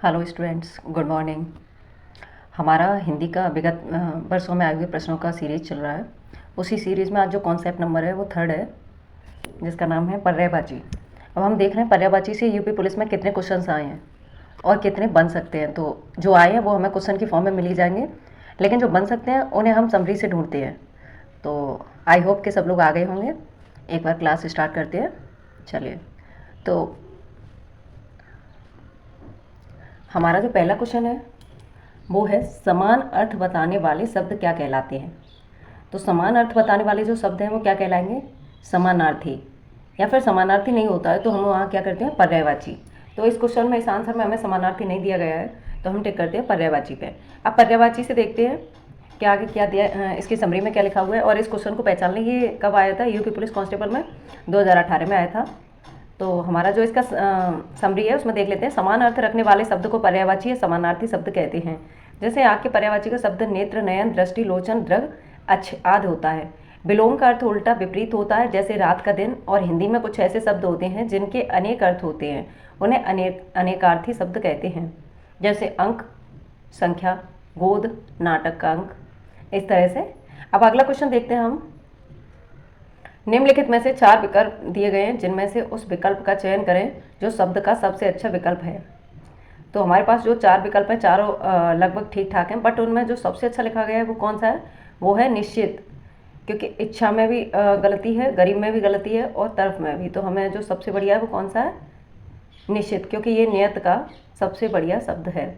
Hello students, good morning. हमारा हिंदी का विगत वर्षों में आए हुए प्रश्नों का सीरीज चल रहा है। उसी सीरीज़ में आज जो कॉन्सेप्ट नंबर है वो थर्ड है, जिसका नाम है पर्यायवाची। अब हम देख रहे हैं पर्यायवाची से यूपी पुलिस में कितने क्वेश्चंस आए हैं और कितने बन सकते हैं। तो जो आए हैं वो हमें क्वेश्चन की फॉर्म में मिल ही जाएंगे, लेकिन जो बन सकते हैं उन्हें हम समरी से ढूंढते हैं। तो आई होप कि सब लोग आ गए होंगे। एक बार क्लास स्टार्ट करते हैं। चलिए, तो हमारा जो पहला क्वेश्चन है वो है समान अर्थ बताने वाले शब्द क्या कहलाते हैं। तो समान अर्थ बताने वाले जो शब्द हैं वो क्या कहलाएंगे? समानार्थी। या फिर समानार्थी नहीं होता है तो हम वहाँ क्या करते हैं? पर्यायवाची। तो इस क्वेश्चन में, इस आंसर में हमें समानार्थी नहीं दिया गया है, तो हम टिक करते हैं पर्यायवाची पे। अब पर्यायवाची से देखते हैं कि आगे क्या दिया, इसकी समरी में क्या लिखा हुआ है। और इस क्वेश्चन को पहचानने ये कब आया था? यूपी पुलिस कांस्टेबल में 2018 में आया था। तो हमारा जो इसका समरी है उसमें देख लेते हैं। समान अर्थ रखने वाले शब्द को पर्यायवाची या समानार्थी शब्द कहते हैं। जैसे आँख के पर्यायवाची का शब्द नेत्र, नयन, दृष्टि, लोचन, दृग, अच्छ आदि होता है। विलोम का अर्थ उल्टा विपरीत होता है, जैसे रात का दिन। और हिंदी में कुछ ऐसे शब्द होते हैं जिनके अनेक अर्थ होते हैं, उन्हें अनेकार्थी शब्द कहते हैं। जैसे अंक, संख्या, गोद, नाटक का अंक, इस तरह से। अब अगला क्वेश्चन देखते हैं हम। निम्नलिखित में से 4 विकल्प दिए गए हैं, जिनमें से उस विकल्प का चयन करें जो शब्द का सबसे अच्छा विकल्प है। तो हमारे पास जो 4 विकल्प हैं, चारों लगभग ठीक ठाक हैं, बट उनमें जो सबसे अच्छा लिखा गया है वो कौन सा है? वो है निश्चित। क्योंकि इच्छा में भी गलती है, गरीब में भी गलती है, और तरफ में भी। तो हमें जो सबसे बढ़िया है वो कौन सा है? निश्चित, क्योंकि ये नियत का सबसे बढ़िया शब्द है।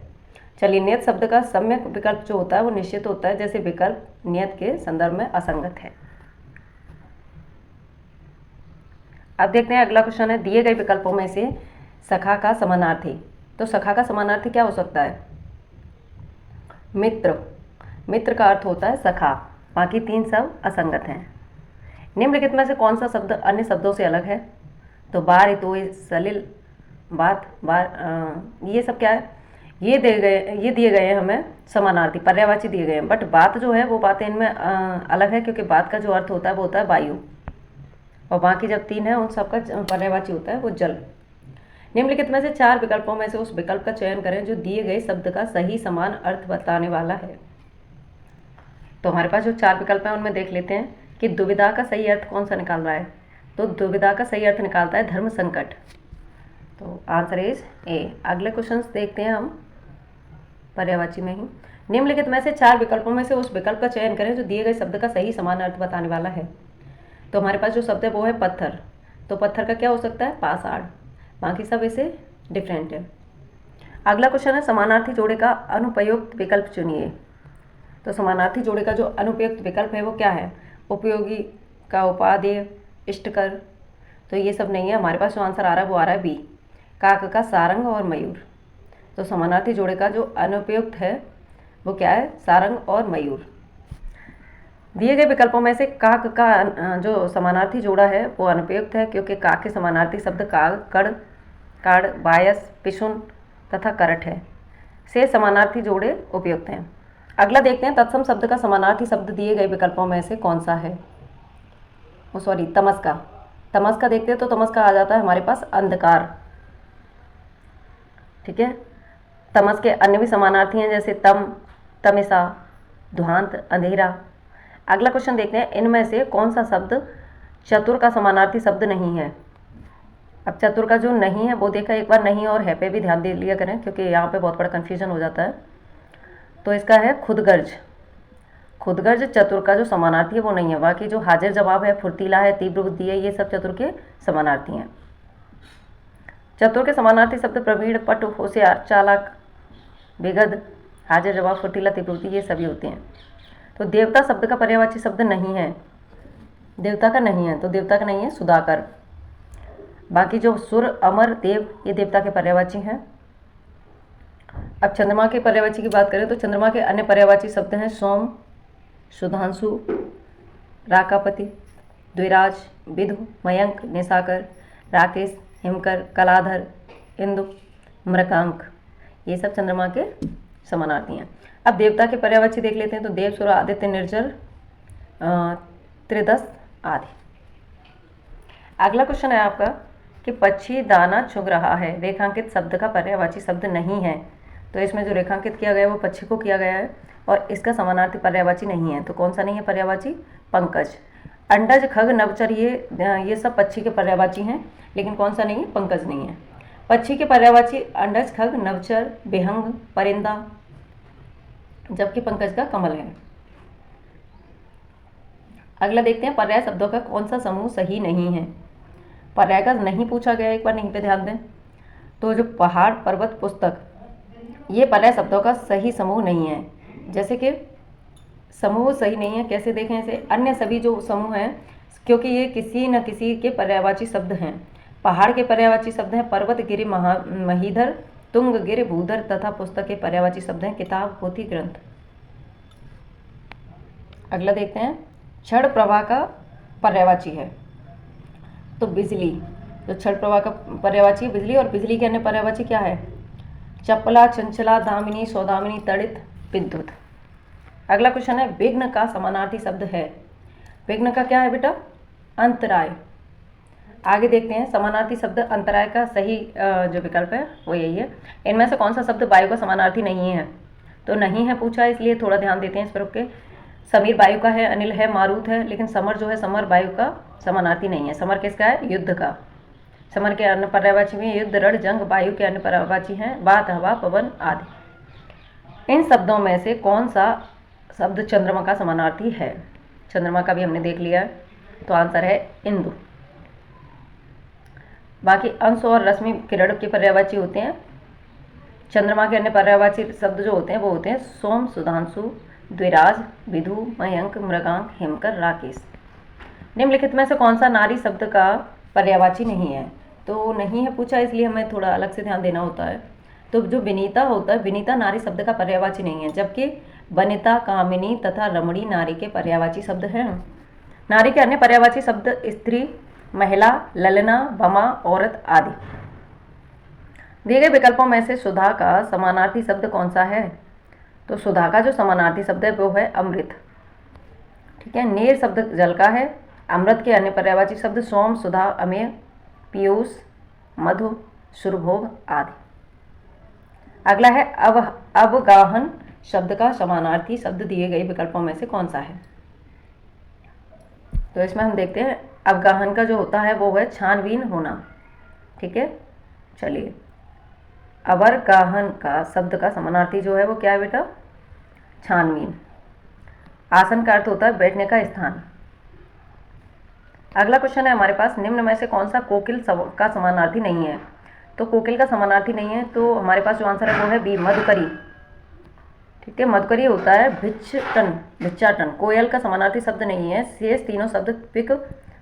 चलिए, नियत शब्द का सम्यक विकल्प जो होता है वो निश्चित होता है, जैसे विकल्प नियत के संदर्भ में असंगत है। अब देखते हैं अगला क्वेश्चन है, दिए गए विकल्पों में से सखा का समानार्थी। तो सखा का समानार्थी क्या हो सकता है? मित्र। मित्र का अर्थ होता है सखा। बाकी 3 शब्द असंगत हैं। निम्नलिखित में से कौन सा शब्द अन्य शब्दों से अलग है? तो बार, तो, सलिल, बात, बार, ये सब क्या है? ये दिए गए हैं हमें समानार्थी, पर्यायवाची दिए गए हैं। बट बात जो है वो बातें इनमें अलग है, क्योंकि बात का जो अर्थ होता है वो होता है वायु, और बाकी जब 3 है उन सबका पर्यायवाची होता है वो जल। निम्नलिखित में से 4 विकल्पों में से उस विकल्प का चयन करें जो दिए गए शब्द का सही समान अर्थ बताने वाला है। तो हमारे पास जो 4 विकल्प हैं उनमें देख लेते हैं कि दुविधा का सही अर्थ कौन सा निकाल रहा है। तो दुविधा का सही अर्थ निकालता है धर्म संकट। तो आंसर इज ए। अगले क्वेश्चन देखते हैं हम पर्यायवाची में ही। निम्नलिखित में से 4 विकल्पों में से उस विकल्प का चयन करें जो दिए गए शब्द का सही समान अर्थ बताने वाला है। तो हमारे पास जो शब्द है वो है पत्थर। तो पत्थर का क्या हो सकता है? पाषाण। बाकी सब इसे डिफरेंट है। अगला क्वेश्चन है, समानार्थी जोड़े का अनुपयुक्त विकल्प चुनिए। तो समानार्थी जोड़े का जो अनुपयुक्त विकल्प है वो क्या है? उपयोगी का उपादेय, इष्टकर। तो ये सब नहीं है। हमारे पास जो आंसर आ रहा है वो आ रहा है बी, काक का सारंग और मयूर। तो समानार्थी जोड़े का जो अनुपयुक्त है वो क्या है? सारंग और मयूर। दिए गए विकल्पों में से काक का जो समानार्थी जोड़ा है वो अनुपयुक्त है, क्योंकि काक के समानार्थी शब्द काग, कड़, काड़, बायस, पिशुन तथा करट है। से समानार्थी जोड़े उपयुक्त हैं। अगला देखते हैं, तत्सम शब्द का समानार्थी शब्द दिए गए विकल्पों में से कौन सा है? सॉरी, तमस्का। तमस्का देखते हैं तो तमस्का आ जाता है हमारे पास अंधकार। ठीक है। तमस के अन्य भी समानार्थी हैं, जैसे तम, तमिसा, ध्वांत, अंधेरा। अगला क्वेश्चन देखते हैं, इनमें से कौन सा शब्द चतुर का समानार्थी शब्द नहीं है? अब चतुर का जो नहीं है वो देखा एक बार, नहीं और है पे भी ध्यान दे लिया करें, क्योंकि यहाँ पे बहुत बड़ा कन्फ्यूजन हो जाता है। तो इसका है खुदगर्ज। खुदगर्ज चतुर का जो समानार्थी है वो नहीं है। बाकी जो हाजिर जवाब है, फुर्तीला है, तीव्र बुद्धि है, ये सब चतुर के समानार्थी हैं। चतुर के समानार्थी शब्द प्रवीण, पटु, होशियार, चालाक, विगध, हाजिर जवाब, फुर्तीला, तीव्र बुद्धि, ये सभी होते हैं। तो देवता शब्द का पर्यायवाची शब्द नहीं है। देवता का नहीं है, तो देवता का नहीं है सुधाकर। बाकी जो सुर, अमर, देव, ये देवता के पर्यायवाची हैं। अब चंद्रमा के पर्यायवाची की बात करें तो चंद्रमा के अन्य पर्यायवाची शब्द हैं सोम, सुधांशु, राकापति, द्विराज, विधु, मयंक, निशाकर, राकेश, हिमकर, कलाधर, इंदु, मृकांक, ये सब चंद्रमा के समानार्थी हैं। अब देवता के पर्यायवाची देख लेते हैं। तो देव, सूर्य, आदित्य, निर्जल, त्रिदश आदि। अगला क्वेश्चन है आपका, कि पक्षी दाना चुग रहा है रेखांकित शब्द का पर्यायवाची शब्द नहीं है। तो इसमें जो रेखांकित किया गया है वो पक्षी को किया गया है और इसका समानार्थी पर्यायवाची नहीं है। तो कौन सा नहीं है पर्यायवाची? पंकज। अंडज, खग, नवचर ये सब पक्षी के पर्यायवाची हैं, लेकिन कौन सा नहीं है? पंकज नहीं है। पक्षी के पर्यायवाची अंडज, खग, नवचर, बेहंग, परिंदा, जबकि पंकज का कमल है। अगला देखते हैं पर्याय शब्दों का कौन सा समूह सही नहीं है। पर्याय का नहीं पूछा गया, एक बार नहीं पे ध्यान दें। तो जो पहाड़, पर्वत, पुस्तक, ये पर्याय शब्दों का सही समूह नहीं है। जैसे कि समूह सही नहीं है, कैसे देखें इसे? अन्य सभी जो समूह हैं, क्योंकि ये किसी न किसी के पर्यायवाची शब्द हैं। पहाड़ के पर्यायवाची शब्द हैं पर्वत, गिरि, महीधर, तुंग, गिर, भूधर तथा पुस्तक के पर्यायवाची शब्द हैं किताब, पोथी, ग्रंथ। अगला देखते हैं क्षण प्रवाह का पर्यायवाची है। तो बिजली, जो क्षण प्रवाह का पर्यायवाची है बिजली, और बिजली के अन्य पर्यायवाची क्या है? चपला, चंचला, दामिनी, सौदामिनी, तड़ित, विद्युत। अगला क्वेश्चन है विघ्न का समानार्थी शब्द है। विघ्न का क्या है बेटा? अंतराय। आगे देखते हैं समानार्थी शब्द अंतराय का सही जो विकल्प है वो यही है। इनमें से कौन सा शब्द वायु का समानार्थी नहीं है? तो नहीं है पूछा, इसलिए थोड़ा ध्यान देते हैं इस पर। ओके, समीर वायु का है, अनिल है, मारुत है, लेकिन समर जो है समर वायु का समानार्थी नहीं है। समर किसका है? युद्ध का। समर के अन्य पर्यायवाची में युद्ध, रण, जंग। वायु के अन्य पर्यायवाची हैं वात, हवा, पवन आदि। इन शब्दों में से कौन सा शब्द चंद्रमा का समानार्थी है? चंद्रमा का भी हमने देख लिया है, तो आंसर है इंदु। बाकी अंश और रश्मि किरण के पर्यायवाची होते हैं। चंद्रमा के अन्य पर्यायवाची शब्द जो होते हैं वो होते हैं सोम, सुधांशु, द्विराज, विधु, मयंक, मृगांक, हेमकर, राकेश। निम्नलिखित में से कौन सा नारी शब्द का पर्यायवाची नहीं है? तो नहीं है पूछा, इसलिए हमें थोड़ा अलग से ध्यान देना होता है। तो जो विनीता होता है, विनीता नारी शब्द का पर्यायवाची नहीं है, जबकि वनिता, कामिनी तथा रमणी नारी के पर्यायवाची शब्द हैं। नारी के अन्य पर्यायवाची शब्द स्त्री, महिला, ललना, बमा, औरत आदि। दिए गए विकल्पों में से सुधा का समानार्थी शब्द कौन सा है? तो सुधा का जो समानार्थी शब्द है वो है अमृत। ठीक है, नीर शब्द जल का है। अमृत के अन्य पर्यायवाची शब्द सोम, सुधा, अमेय, पीयूष, मधु, सुरभोग आदि। अगला है अवगाहन शब्द का समानार्थी शब्द दिए गए विकल्पों में से कौन सा है? तो इसमें हम देखते हैं अवगाहन का जो होता है वो है छानबीन होना। ठीक है, चलिए अवगाहन का शब्द का समानार्थी जो है वो क्या है बेटा? छानबीन। आसन का अर्थ होता है बैठने का स्थान। अगला क्वेश्चन है हमारे पास, निम्न में से कौन सा कोकिल का समानार्थी नहीं है? तो कोकिल का समानार्थी नहीं है, तो हमारे पास जो आंसर है वो है बी, मधुकरी। ठीक है, मधुकरी होता है भिक्षाटन। कोयल का समानार्थी शब्द नहीं है। शेष तीनों शब्द पिक,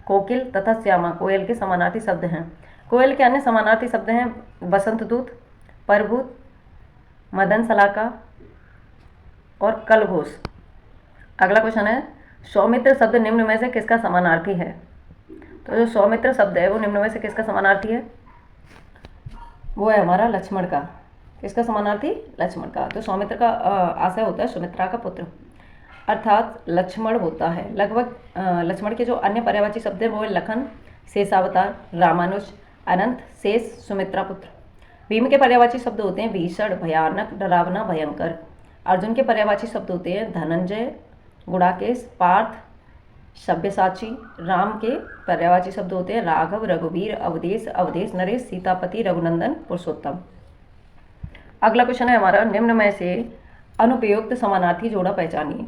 कोकिल तथा श्यामा कोयल के समानार्थी शब्द हैं। कोयल के अन्य समानार्थी शब्द हैं बसंत दूत, प्रभूत, मदन सलाका और कलघोष। अगला क्वेश्चन है सौमित्र शब्द निम्न में से किसका समानार्थी है? तो जो सौमित्र शब्द है वो निम्न में से किसका समानार्थी है? वो है हमारा लक्ष्मण का। किसका समानार्थी? लक्ष्मण का। तो सौमित्र का आशय होता है सुमित्रा का पुत्र, अर्थात लक्ष्मण होता है। लगभग लक्ष्मण के जो अन्य पर्यायवाची शब्द हैं वो है लखन, शेषावतार, रामानुज, अनंत, शेष, सुमित्रा पुत्र। भीम के पर्यायवाची शब्द होते हैं भीषण, भयानक, डरावना, भयंकर। अर्जुन के पर्यायवाची शब्द होते हैं धनंजय, गुड़ाकेश, पार्थ, सब्यसाची। राम के पर्यायवाची शब्द होते हैं राघव, रघुवीर, अवधेश, नरेश, सीतापति, रघुनंदन, पुरुषोत्तम। अगला क्वेश्चन है हमारा, निम्न में से अनुपयुक्त समानार्थी जोड़ा पहचानिए।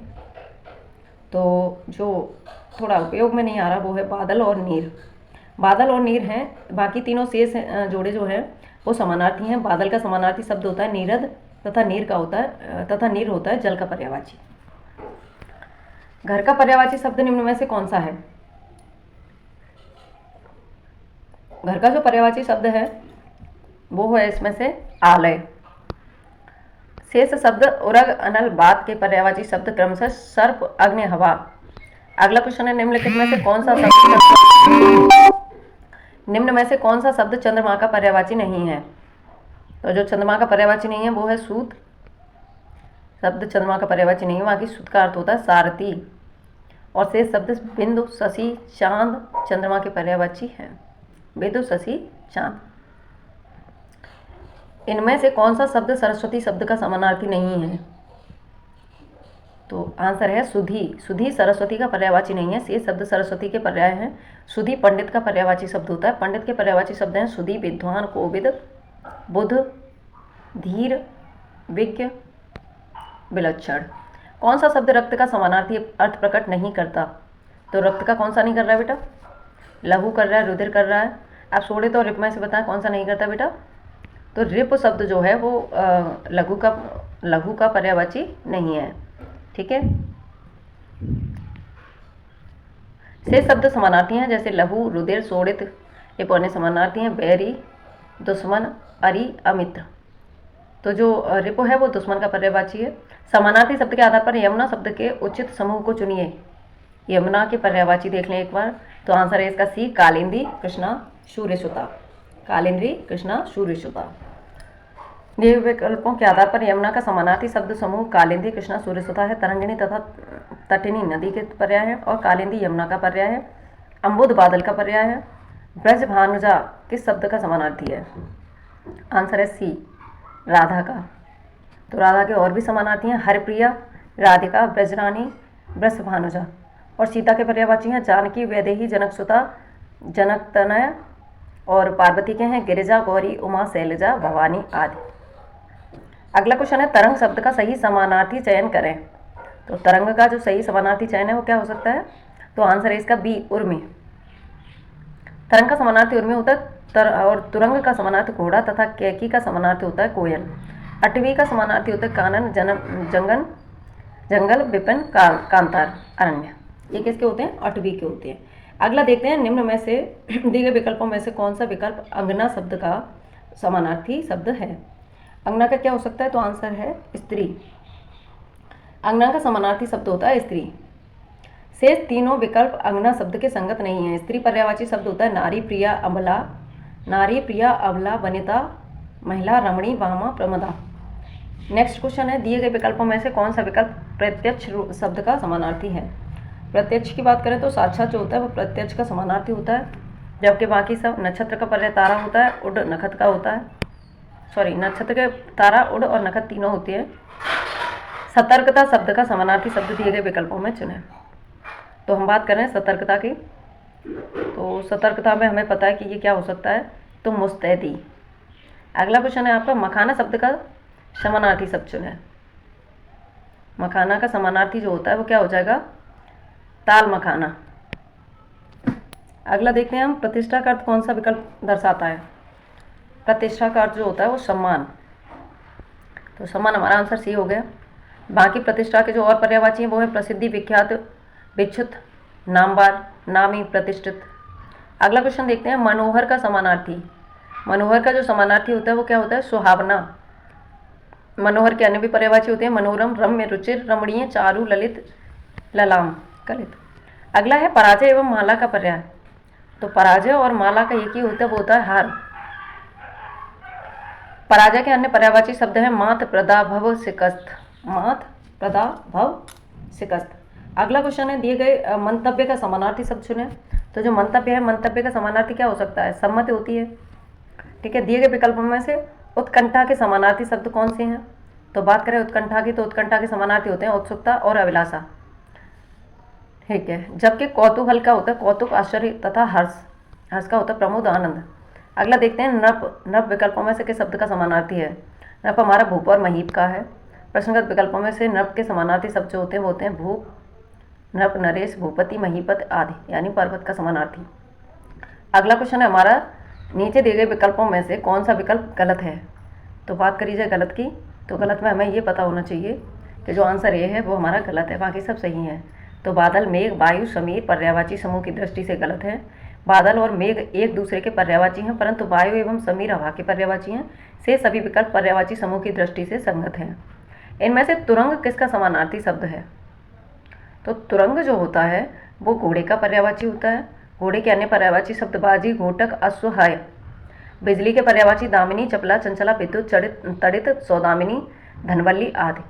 तो जो थोड़ा उपयोग में नहीं आ रहा वो है बादल और नीर। बादल और नीर हैं, बाकी तीनों शेष जोड़े जो हैं वो समानार्थी हैं। बादल का समानार्थी शब्द होता है नीरद तथा नीर होता है जल का पर्यायवाची। घर का पर्यायवाची शब्द निम्न में से कौन सा है? घर का जो पर्यायवाची शब्द है वो है इसमें से आलय। शेष शब्द उरग, अनल, बात के पर्यायवाची शब्द क्रमशः सर्प, अग्नि, हवा। अगला क्वेश्चन है निम्नलिखित में से कौन सा शब्द चंद्रमा का पर्यायवाची नहीं है? तो जो चंद्रमा का पर्यायवाची नहीं है वो है सूत। शब्द चंद्रमा का पर्यायवाची नहीं है, वहाँ की सूत का अर्थ होता है सारथी। और शेष शब्द बिंदु, शशि, चांद चंद्रमा के पर्यायवाची हैं। बिंदु, शशि, चांद। इनमें से कौन सा शब्द सरस्वती शब्द का समानार्थी नहीं है? तो आंसर है सुधी। सुधी सरस्वती का पर्यायवाची नहीं है, शेष शब्द सरस्वती के पर्याय हैं। सुधी पंडित का पर्यायवाची शब्द होता है। पंडित के पर्यायवाची शब्द हैं सुधी, विद्वान, कोविद, बुध, धीर, विज्ञ, विलक्षण। कौन सा शब्द रक्त का समानार्थी अर्थ प्रकट नहीं करता? तो रक्त का कौन सा नहीं कर रहा है बेटा? लहू कर रहा है, रुधिर कर रहा है। आप छोड़े तो रिप में से बताएं कौन सा नहीं करता बेटा? तो रिप शब्द जो है वो लघु का पर्यायवाची नहीं है। ठीक है, शेष शब्द समानार्थी हैं, जैसे लहू, रुधिर, शोणित, ये पौने समानार्थी हैं। बैरी, दुश्मन, अरि, अमित्र। तो जो रिपो है वो दुश्मन का पर्यायवाची है। समानार्थी शब्द के आधार पर यमुना शब्द के उचित समूह को चुनिए। यमुना के पर्यायवाची देख लें एक बार। तो आंसर है इसका सी, कालिंदी, कृष्णा, सूर्यसुता। कालिंदी, कृष्णा, सूर्यसुता। ये विकल्पों के आधार पर यमुना का समानार्थी शब्द समूह कालिंदी, कृष्णा, सूर्यसुता है। तरंगिणी तथा तटिनी नदी के पर्याय है और कालिंदी यमुना का पर्याय है। अम्बुद बादल का पर्याय है। ब्रज भानुजा किस शब्द का समानार्थी है? आंसर है सी, राधा का। तो राधा के और भी समानार्थी हैं, हरिप्रिया, राधिका, ब्रजरानी, ब्रज भानुजा। और सीता के पर्यायवाची हैं जानकी, वैदेही, जनकसुता, जनकतनय। और पार्वती के हैं गिरिजा, गौरी, उमा, शैलजा, भवानी आदि। अगला क्वेश्चन है तरंग शब्द का सही समानार्थी चयन करें। तो तरंग का जो सही समानार्थी चयन है वो क्या हो सकता है? तो आंसर है इसका बी, उर्मी। तरंग का समानार्थी उर्मी होता है और तुरंग का समानार्थी घोड़ा तथा कैकी का समानार्थी होता है कोयल। अटवी का समानार्थी होता है कानन, जंगल, विपिन, कांतार, अरण्य। ये किसके होते हैं? अटवी के होते हैं। अगला देखते हैं निम्न में से दिए गए विकल्पों में से कौन सा विकल्प अंगना शब्द का समानार्थी शब्द है? अंगना का क्या हो सकता है? तो आंसर है स्त्री। अंगना का समानार्थी शब्द होता है स्त्री। शेष तीनों विकल्प अंगना शब्द के संगत नहीं है। स्त्री पर्यायवाची शब्द होता है नारी, प्रिया, अबला, नारी, प्रिया, अबला, वनिता, महिला, रमणी, वामा, प्रमदा। नेक्स्ट क्वेश्चन है दिए गए विकल्पों में से कौन सा विकल्प प्रत्यक्ष शब्द का समानार्थी है? प्रत्यक्ष की बात करें तो साक्षात जो होता है वो प्रत्यक्ष का समानार्थी होता है, जबकि बाकी सब नक्षत्र का पर्याय तारा होता है, उड नखत का होता है। नक्षत्र के तारा, उड़ और नखत तीनों होती है। सतर्कता शब्द का समानार्थी शब्द दिए गए विकल्पों में चुनें। तो हम बात करें सतर्कता की। तो सतर्कता में हमें पता है कि ये क्या हो सकता है? तो मुस्तैदी। अगला क्वेश्चन है आपका मखाना शब्द का समानार्थी शब्द चुनें। मखाना का समानार्थी जो होता है वो क्या हो जाएगा? ताल मखाना। अगला देखते हैं हम प्रतिष्ठा का अर्थ कौन सा विकल्प दर्शाता है? प्रतिष्ठा का अर्थ जो होता है वो सम्मान। तो सम्मान हमारा आंसर सी हो गया। बाकी प्रतिष्ठा के जो और पर्यायवाची हैं वो है प्रसिद्धि, विख्यात, विच्युत, नामवार, नामी, प्रतिष्ठित। अगला क्वेश्चन देखते हैं मनोहर का समानार्थी। मनोहर का जो समानार्थी होता है वो क्या होता है? सुहावना। मनोहर के अन्य भी पर्यायवाची होते हैं मनोरम, रम्य, रुचिर, रमणीय, चारु, ललित, ललाम, कलित। अगला है पराजय एवं माला का पर्याय। तो पराजय और माला का एक ही होता है, वो होता है हार। पराजय के अन्य पर्यायवाची शब्द हैं मात, प्रदा, भव, शिकस्त। मात, प्रदा, भव, शिकस्त। अगला क्वेश्चन है दिए गए मंतव्य का समानार्थी शब्द चुनें। तो जो मंतव्य है, मंतव्य का समानार्थी क्या हो सकता है? सम्मति होती है। ठीक है, दिए गए विकल्पों में से उत्कंठा के समानार्थी शब्द कौन से हैं? तो बात करें उत्कंठा की, तो उत्कंठा के समानार्थी होते हैं उत्सुकता और अभिलाषा। ठीक है, जबकि कौतूहल का होता है कौतुक, आश्चर्य तथा हर्ष। हर्ष का होता है प्रमोद, आनंद। अगला देखते हैं नप। नप विकल्पों में से किस शब्द का समानार्थी है? नप हमारा भूप और महीप का है। प्रश्नगत विकल्पों में से नप के समानार्थी शब्द जो होते हैं वो होते हैं भूप, नप, नरेश, भूपति, महीपत आदि, यानी पर्वत का समानार्थी। अगला क्वेश्चन है हमारा नीचे दिए गए विकल्पों में से कौन सा विकल्प गलत है? तो बात करी जाए गलत की, तो गलत में हमें ये पता होना चाहिए कि जो आंसर ए है वो हमारा गलत है, बाकी सब सही है। तो बादल, मेघ, वायु, समीर पर्यायवाची समूह की दृष्टि से गलत है। बादल और मेघ एक दूसरे के पर्यायवाची हैं, परंतु वायु एवं समीर हवा के पर्यायवाची हैं। से सभी विकल्प पर्यायवाची समूह की दृष्टि से संगत हैं। इनमें से तुरंग किसका समानार्थी शब्द है? तो तुरंग जो होता है वो घोड़े का पर्यायवाची होता है। घोड़े के अन्य पर्यायवाची शब्द बाजी, घोटक, अश्व, है। बिजली के पर्यायवाची दामिनी, चपला, चंचला, विद्युत, तड़ित, सौदामिनी, धनवल्ली आदि।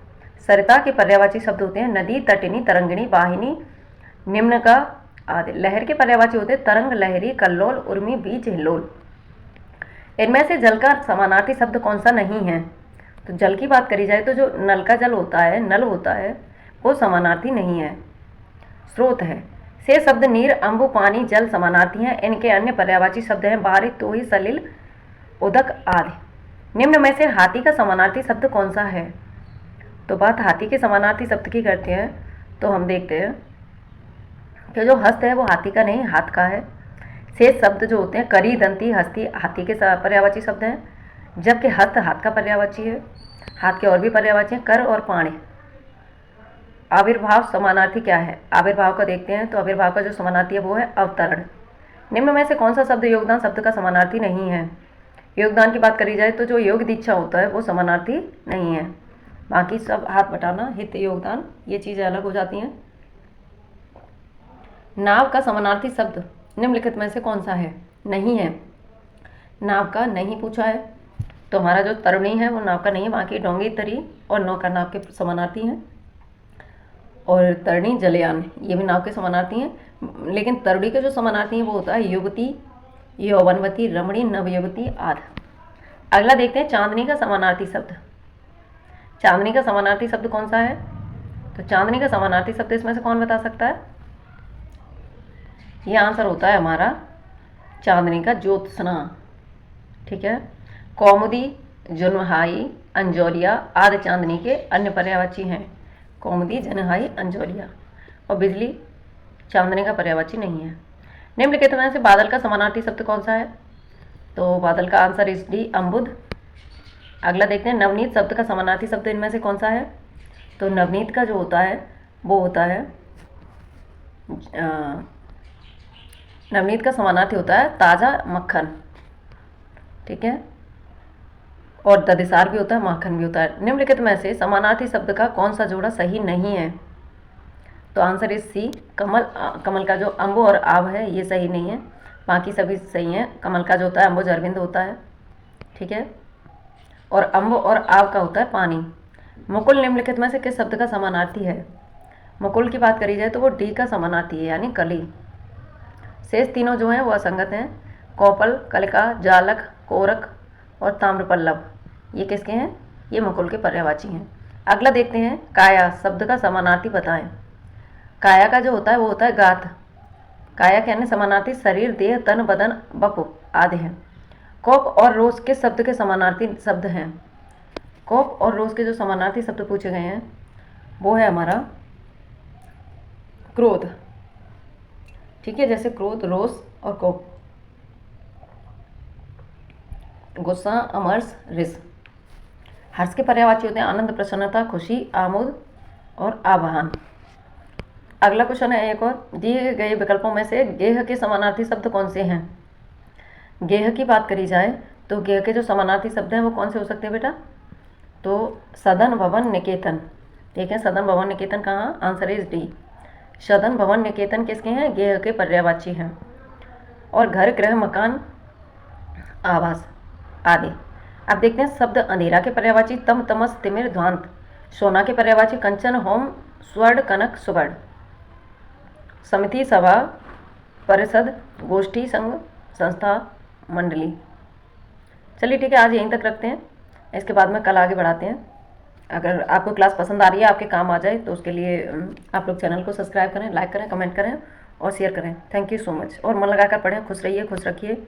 सरिता के पर्यायवाची शब्द होते हैं नदी, तटिनी, तरंगिणी, वाहिनी, निम्न का आदि। लहर के पर्यायवाची होते हैं तरंग, लहरी, कल्लोल, उर्मी, बीज, हिल्लोल। इनमें से जल का समानार्थी शब्द कौन सा नहीं है? तो जल की बात करी जाए तो जो नल का जल होता है, नल होता है, वो समानार्थी नहीं है, स्रोत है। से शब्द नीर, अम्बु, पानी, जल समानार्थी हैं। इनके अन्य पर्यायवाची शब्द हैं बारी, तोही, सलिल, उदक आदि। निम्न में से हाथी का समानार्थी शब्द कौन सा है? तो बात हाथी के समानार्थी शब्द की करते हैं तो हम देखते हैं कि जो हस्त है वो हाथी का नहीं, हाथ का है। शेष शब्द जो होते हैं करी, दंती, हस्ती हाथी के पर्यायवाची शब्द हैं, जबकि हस्त हाथ का पर्यायवाची है। हाथ के और भी पर्यायवाची हैं, कर और पाणी। आविर्भाव समानार्थी क्या है? आविर्भाव का देखते हैं तो आविर्भाव का जो समानार्थी है वो है अवतरण। निम्न में से कौन सा शब्द योगदान शब्द का समानार्थी नहीं है? योगदान की बात करी जाए तो जो योग दीक्षा होता है वो समानार्थी नहीं है। बाकी सब हाथ बटाना, हित, योगदान, ये चीज़ें अलग हो जाती हैं। नाव का समानार्थी शब्द निम्नलिखित में से कौन सा है? नहीं है। नाव का नहीं पूछा है तो हमारा जो तरुणी है वो नाव का नहीं है। बाकी डोंगी, तरी और नौका नाव के समानार्थी हैं। और तरणी, जलयान ये भी नाव के समानार्थी हैं। लेकिन तरुणी के जो समानार्थी हैं वो होता है युवती, यौवनवती, रमणी, नवयुवती आदि। अगला देखते हैं चांदनी का समानार्थी शब्द। चांदनी का समानार्थी शब्द कौन सा है? तो चांदनी का समानार्थी शब्द इसमें से कौन बता सकता है? ये आंसर होता है हमारा चांदनी का ज्योत्सना। ठीक है। कौमुदी, जुनहाई, अंजोरिया आदि चांदनी के अन्य पर्यायवाची हैं। कौमुदी, जनहाई, अंजोरिया। और बिजली चांदनी का पर्यायवाची नहीं है। निम्नलिखित में से बादल का समानार्थी शब्द कौन सा है? तो बादल का आंसर इस डी, अम्बुद। अगला देखते हैं नवनीत शब्द का समानार्थी शब्द इनमें से कौन सा है? तो नवनीत का जो होता है वो होता है नवनीत का समानार्थी होता है ताज़ा मक्खन। ठीक है। और ददिसार भी होता है, माखन भी होता है। निम्नलिखित में से समानार्थी शब्द का कौन सा जोड़ा सही नहीं है? तो आंसर इस सी, कमल। कमल का जो अम्बु और आव है ये सही नहीं है, बाकी सभी सही हैं। कमल का जो होता है अम्बुज अरविंद होता है। ठीक है। और अम्बु और आव का होता है पानी। मुकुल निम्नलिखित में से किस शब्द का समानार्थी है? मुकुल की बात करी जाए तो वो डी का समानार्थी है, यानी कली। शेष तीनों जो हैं वो असंगत हैं। कौपल, कलिका, जालक, कोरक और ताम्रपल्लव ये किसके हैं? ये मुकुल के पर्यायवाची हैं। अगला देखते हैं काया शब्द का समानार्थी बताएं। काया का जो होता है वो होता है गात। काया के अन्य समानार्थी शरीर, देह, तन, बदन, बपु आदि हैं। कोप और रोष किस शब्द के समानार्थी शब्द हैं? कोप और रोष के जो समानार्थी शब्द पूछे गए हैं वो है हमारा क्रोध। ठीक है। जैसे क्रोध, रोष और कोप। गुस्सा, अमर्ष, रिस। हर्ष के पर्यायवाची होते हैं आनंद, प्रसन्नता, खुशी, आमोद और आवाहन। अगला क्वेश्चन है एक और, दिए गए विकल्पों में से गेह के समानार्थी शब्द कौन से हैं? गेह की बात करी जाए तो गेह के जो समानार्थी शब्द हैं वो कौन से हो सकते हैं बेटा? तो सदन, भवन, निकेतन। ठीक है। सदन, भवन, निकेतन कहाँ? Answer is D. सदन, भवन, निकेतन किसके हैं? गेह के पर्यायवाची हैं। और घर, गृह, मकान, आवास आदि। अब देखते हैं शब्द अंधेरा के पर्यायवाची तम, तमस, तिमिर, ध्वांत। सोना के पर्यायवाची कंचन, होम, स्वर्ण, कनक, सुवर्ण। समिति, सभा, परिषद, गोष्ठी, संघ, संस्था, मंडली। चलिए ठीक है, आज यहीं तक रखते हैं। इसके बाद में कल आगे बढ़ाते हैं। अगर आपको क्लास पसंद आ रही है, आपके काम आ जाए, तो उसके लिए आप लोग चैनल को सब्सक्राइब करें, लाइक करें, कमेंट करें और शेयर करें। Thank you so much. और मन लगाकर पढ़ें। खुश रहिए, खुश रखिए।